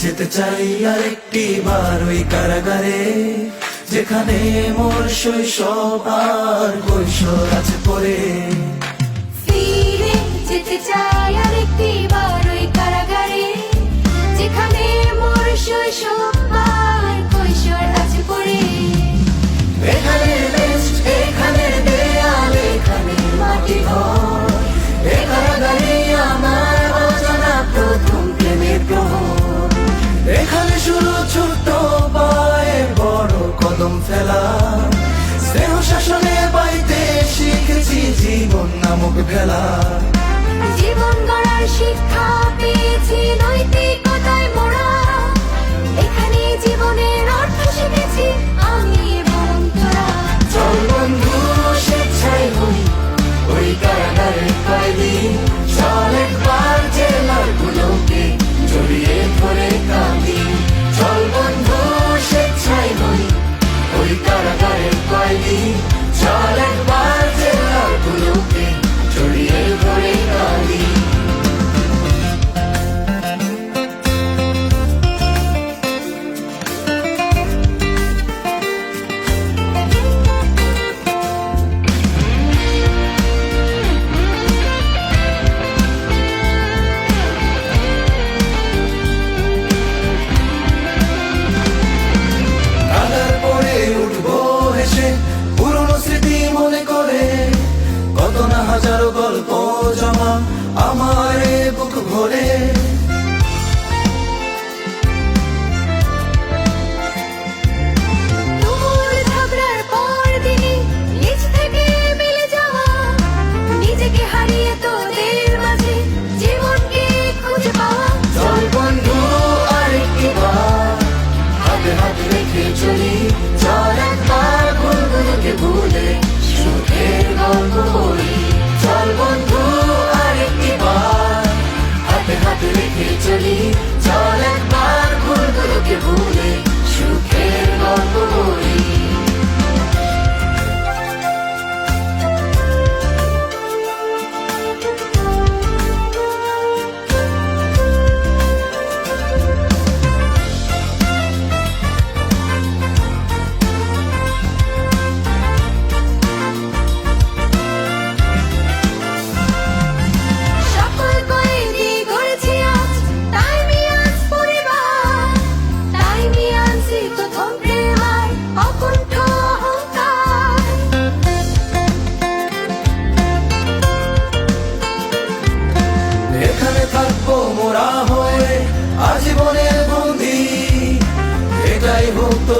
যেতে চাই আরেকটি বার ওই কারাগারে, যেখানে মোর শৈশব আর কৈশোর আছে পড়ে। ফিরে যেতে চাই আরেকটি বার ওই কারাগারে, যেখানে মোর শৈশব আর কৈশোর আছে পড়ে। এখানে বেস্ট, এখানে দেয়াল, এখানে মাটি ঘর, এ কারাগারে আমার অজানা প্রথম প্রেমের প্রহর। এখানে শুরু ছোট পায়ে বড় কদম ফেলা, স্নেহ শাসনে পাইতে শিখেছি জীবন নামক খেলা। জীবন গড়ার শিক্ষা পেয়েছি নৈতিকতায় মোড়া, এখানে জীবনের অর্থ শিখেছি আমি এবং তোরা। চল বন্ধু স্বেচ্ছায় হই ওই কারাগারের কয়েদি, চল একবার জেলার গুলোকে জড়িয়ে ধরে কাঁদি। চল বন্ধু স্বেচ্ছায় হই ওই কারাগারের কয়েদি, চল একবার জেলার গুলোকে জড়িয়ে ধরে কাঁদি। কাদার পরে উঠবো হেসে পুরনো স্মৃতি মনে করে, কত না হাজারো গল্প জমা আমার এ বুক ভরে। তুমুল ঝগড়ার পর দিনে নিজ থেকে মিলে যাওয়া, নিজেকে হারিয়ে তোদের মাঝে জীবনকে খুঁজে পাওয়া। চল বন্ধু আরেকটি বার হাতে হাত রেখে চলি, চল একবার ভুলগুলোকে ভুলে সুখের গল্প বলি। চল বন্ধু আরেকটি বার হাতে হাত রেখে চলি, চল একবার ভুলগুলোকে ভুলে সুখের গল্প বলি। সকল কয়েদি গড়েছি আজ তাই মিয়ান্স পরিবার, তাই মিয়ান্সই প্রথম প্রেম আর অকুণ্ঠ অহংকার। এখানে থাকবো মোরা হয়ে আজীবনের বন্দি, এটাই হোক তো